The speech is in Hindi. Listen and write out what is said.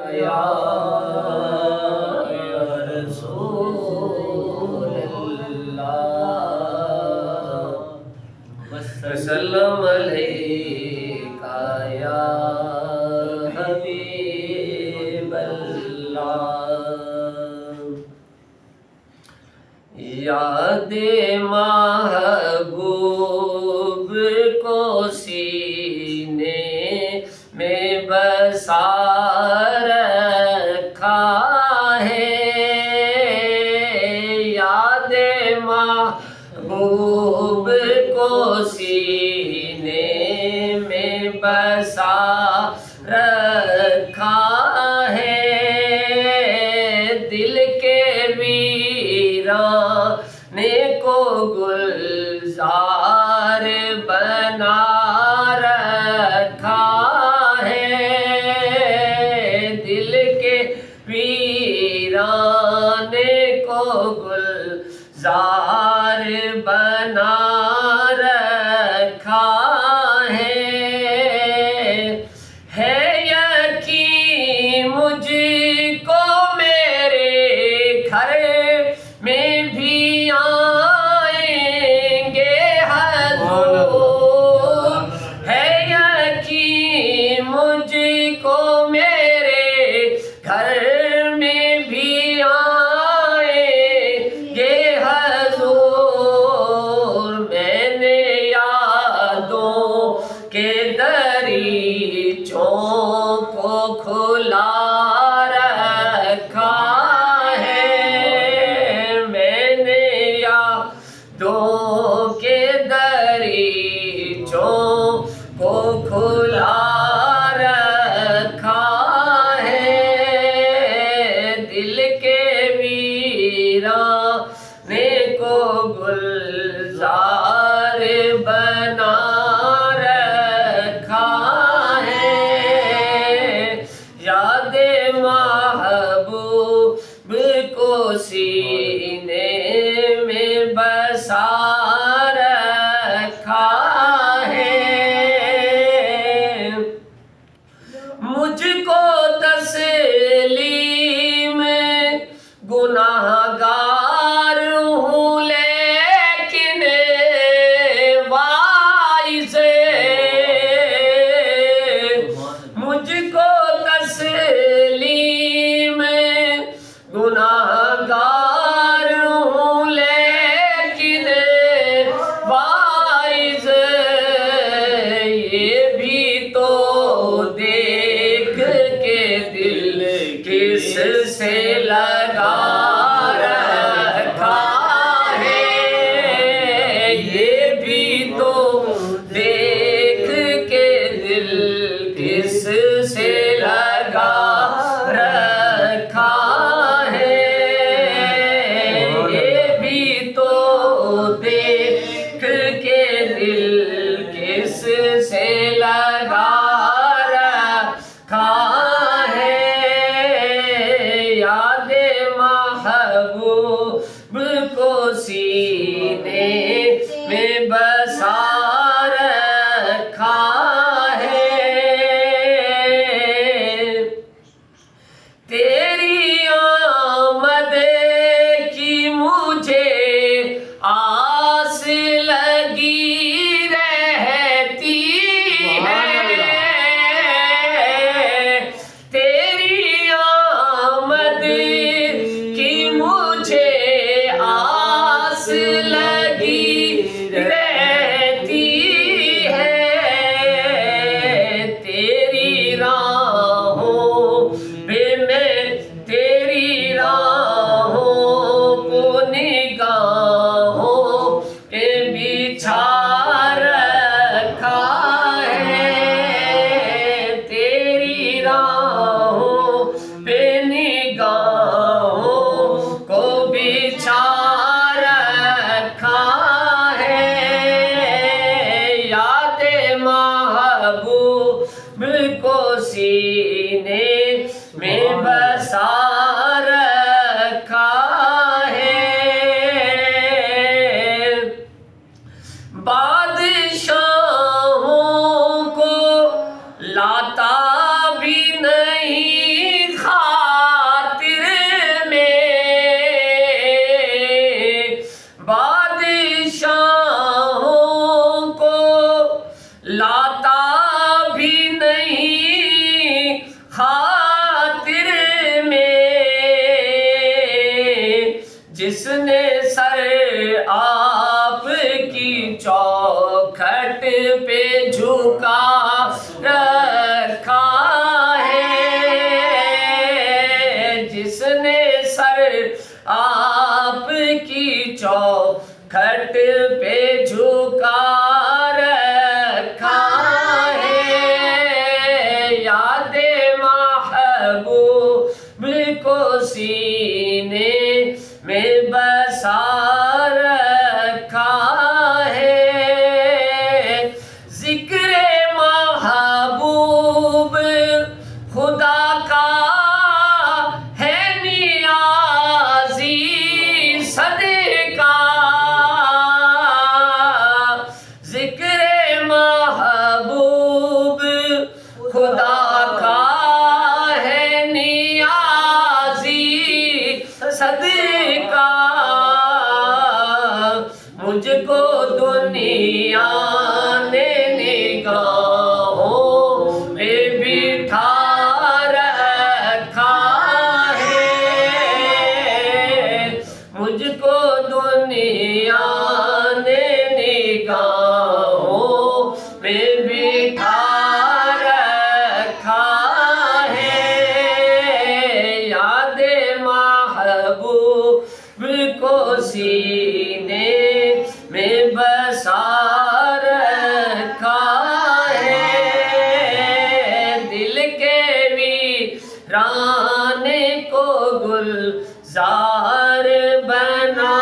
या रसूल अल्लाह वसल्लम अलैका या हबीब अल्लाह। यादे महबूब को सीने में बसा रखा है, यादे महबूब को सीने में बसा रखा है। दिल के वीराने को गुलजार बना रखा है, दिल के वीराने को गुलजार बना रखा है यकीन मुझको मेरे घर में भी आएंगे हजूर, है यकीन मुझको मेरे घर में भी आएंगे हजूर। मैंने यादों के दरीचों को खुला रखा है, मैंने यादों के दरीचों को खुला रखा है। दिल के वीराने को गुलजार बना रखा है, यादे महबूब को सीने में बसा रखा है। मुझको तस्लीम गुनाहगार हूँ लेकिन वाइज़, मुझको तस्लीम गुनाहगार हूँ लेकिन वाइज़, ये भी तो देख के दिल किस से लगा रखा है, ये भी तो देख के दिल किस से लगा रखा है, ये भी तो देख के दिल किस से लगा रखा है। यादे महबूब को सीने में बसा रखा है। तेरी आमद की मुझे आस लगी रहती है, तेरी आमद की मुझे आस लगी रहती है, तेरी राहों पे मैं आपकी चौखट पे झुका रखा है। यादे महबूब को सीने में बसा रखा है। जिक्रे महबूब खुदा का है नियाज़ी सदका। जिक्रे महबूब खुदा का है नियाज़ी सदका। मुझको दुनिया ने निगाहों में बिठा रखा है। मुझको दुनिया ने निगाहों में बिठा रखा है। यादे महबूब को सीने में बसा रखा है। दिल के वीराने को गुलजार बना